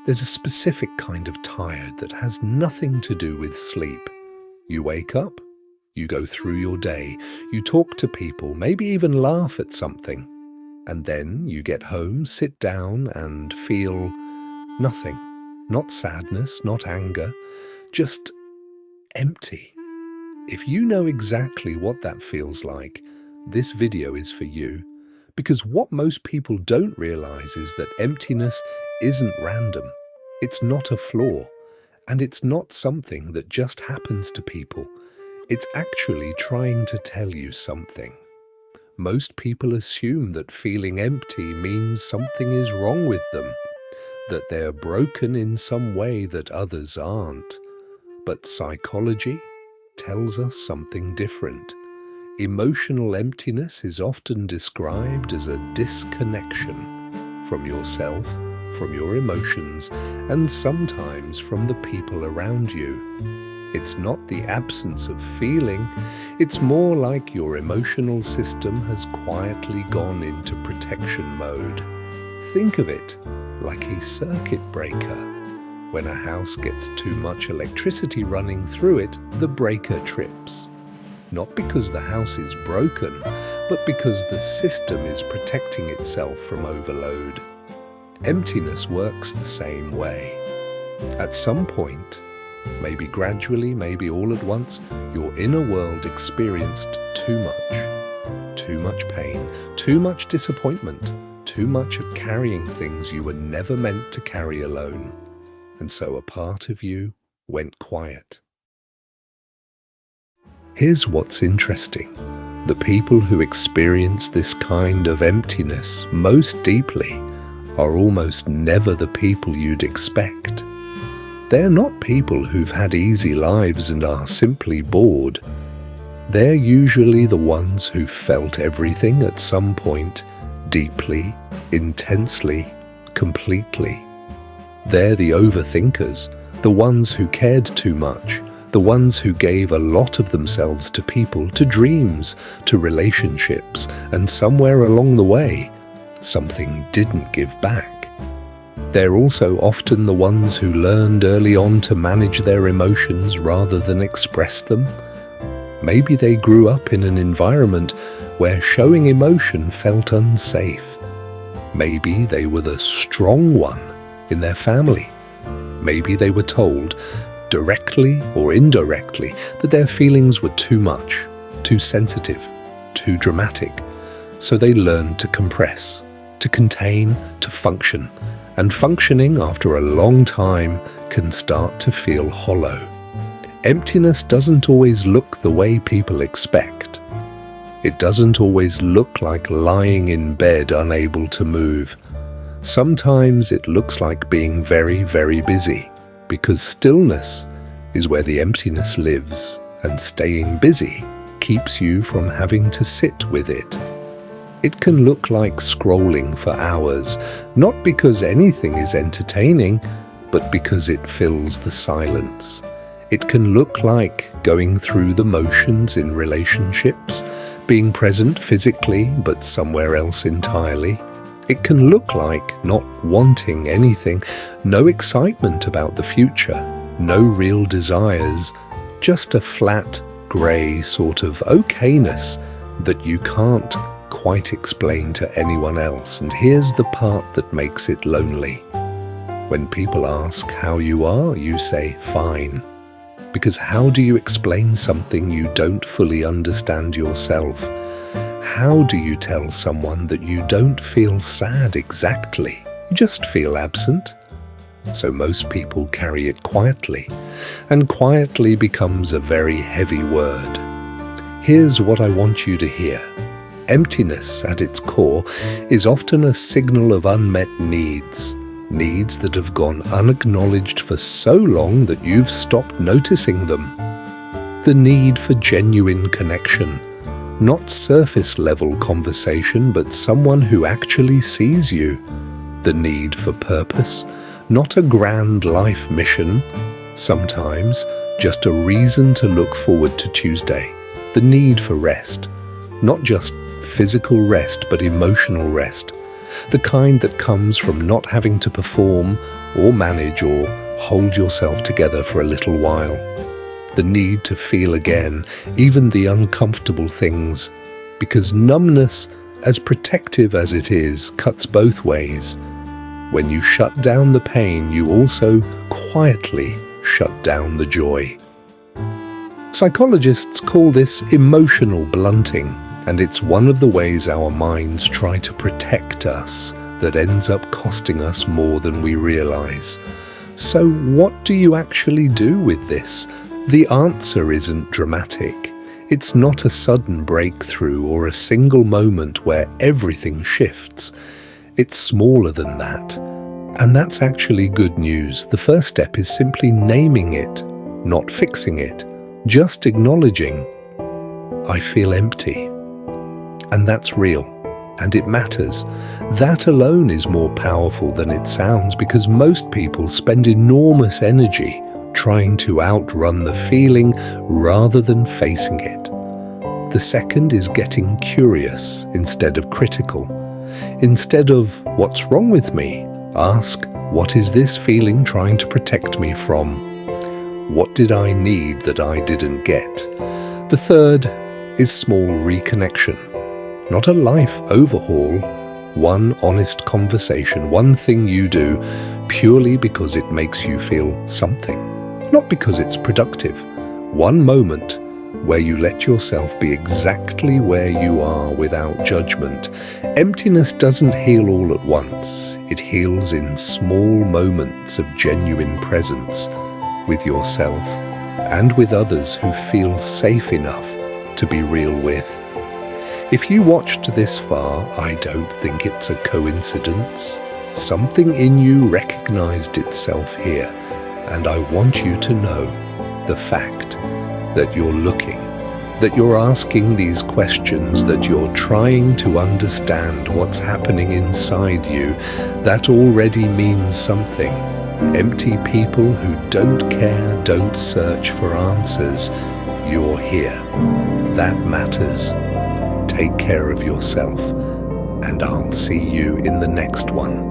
There's a specific kind of tired that has nothing to do with sleep. You wake up, you go through your day, you talk to people, maybe even laugh at something, and then you get home, sit down and feel nothing. Not sadness, not anger, just empty. If you know exactly what that feels like, this video is for you. Because what most people don't realize is that emptiness isn't random. It's not a flaw. And it's not something that just happens to people. It's actually trying to tell you something. Most people assume that feeling empty means something is wrong with them, that they're broken in some way that others aren't. But psychology tells us something different. Emotional emptiness is often described as a disconnection from yourself, from your emotions, and sometimes from the people around you. It's not the absence of feeling, it's more like your emotional system has quietly gone into protection mode. Think of it like a circuit breaker. When a house gets too much electricity running through it, the breaker trips. Not because the house is broken, but because the system is protecting itself from overload. Emptiness works the same way. At some point, maybe gradually, maybe all at once, your inner world experienced too much pain, too much disappointment, too much of carrying things you were never meant to carry alone. And so a part of you went quiet. Here's what's interesting. The people who experience this kind of emptiness most deeply are almost never the people you'd expect. They're not people who've had easy lives and are simply bored. They're usually the ones who felt everything at some point, deeply, intensely, completely. They're the overthinkers, the ones who cared too much, the ones who gave a lot of themselves to people, to dreams, to relationships, and somewhere along the way, something didn't give back. They're also often the ones who learned early on to manage their emotions rather than express them. Maybe they grew up in an environment where showing emotion felt unsafe. Maybe they were the strong one in their family. Maybe they were told, directly or indirectly, that their feelings were too much, too sensitive, too dramatic. So they learned to compress, to contain, to function. And functioning after a long time can start to feel hollow. Emptiness doesn't always look the way people expect. It doesn't always look like lying in bed unable to move. Sometimes it looks like being very, very busy, because stillness is where the emptiness lives, and staying busy keeps you from having to sit with it. It can look like scrolling for hours, not because anything is entertaining, but because it fills the silence. It can look like going through the motions in relationships, being present physically but somewhere else entirely. It can look like not wanting anything, no excitement about the future, no real desires, just a flat, grey sort of okayness that you can't quite explain to anyone else. And here's the part that makes it lonely. When people ask how you are, you say, fine. Because how do you explain something you don't fully understand yourself? How do you tell someone that you don't feel sad exactly? You just feel absent. So most people carry it quietly, and quietly becomes a very heavy word. Here's what I want you to hear. Emptiness at its core is often a signal of unmet needs. Needs that have gone unacknowledged for so long that you've stopped noticing them. The need for genuine connection. Not surface-level conversation, but someone who actually sees you. The need for purpose, not a grand life mission. Sometimes just a reason to look forward to Tuesday. The need for rest, not just physical rest, but emotional rest. the kind that comes from not having to perform or manage or hold yourself together for a little while. The need to feel again, even the uncomfortable things, because numbness, as protective as it is, cuts both ways. When you shut down the pain, you also quietly shut down the joy. Psychologists call this emotional blunting, and it's one of the ways our minds try to protect us that ends up costing us more than we realize. So what do you actually do with this? The answer isn't dramatic. It's not a sudden breakthrough or a single moment where everything shifts. It's smaller than that. And that's actually good news. The first step is simply naming it, not fixing it, just acknowledging, I feel empty. And that's real, and it matters. That alone is more powerful than it sounds, because most people spend enormous energy trying to outrun the feeling rather than facing it. The second is getting curious instead of critical. Instead of, what's wrong with me? Ask, what is this feeling trying to protect me from? What did I need that I didn't get? The third is small reconnection. Not a life overhaul, one honest conversation, one thing you do purely because it makes you feel something, not because it's productive. One moment where you let yourself be exactly where you are without judgment. Emptiness doesn't heal all at once. It heals in small moments of genuine presence with yourself and with others who feel safe enough to be real with. If you watched this far, I don't think it's a coincidence. Something in you recognized itself here, and I want you to know the fact that you're looking, that you're asking these questions, that you're trying to understand what's happening inside you, that already means something. Empty people who don't care, don't search for answers. You're here. That matters. Take care of yourself, and I'll see you in the next one.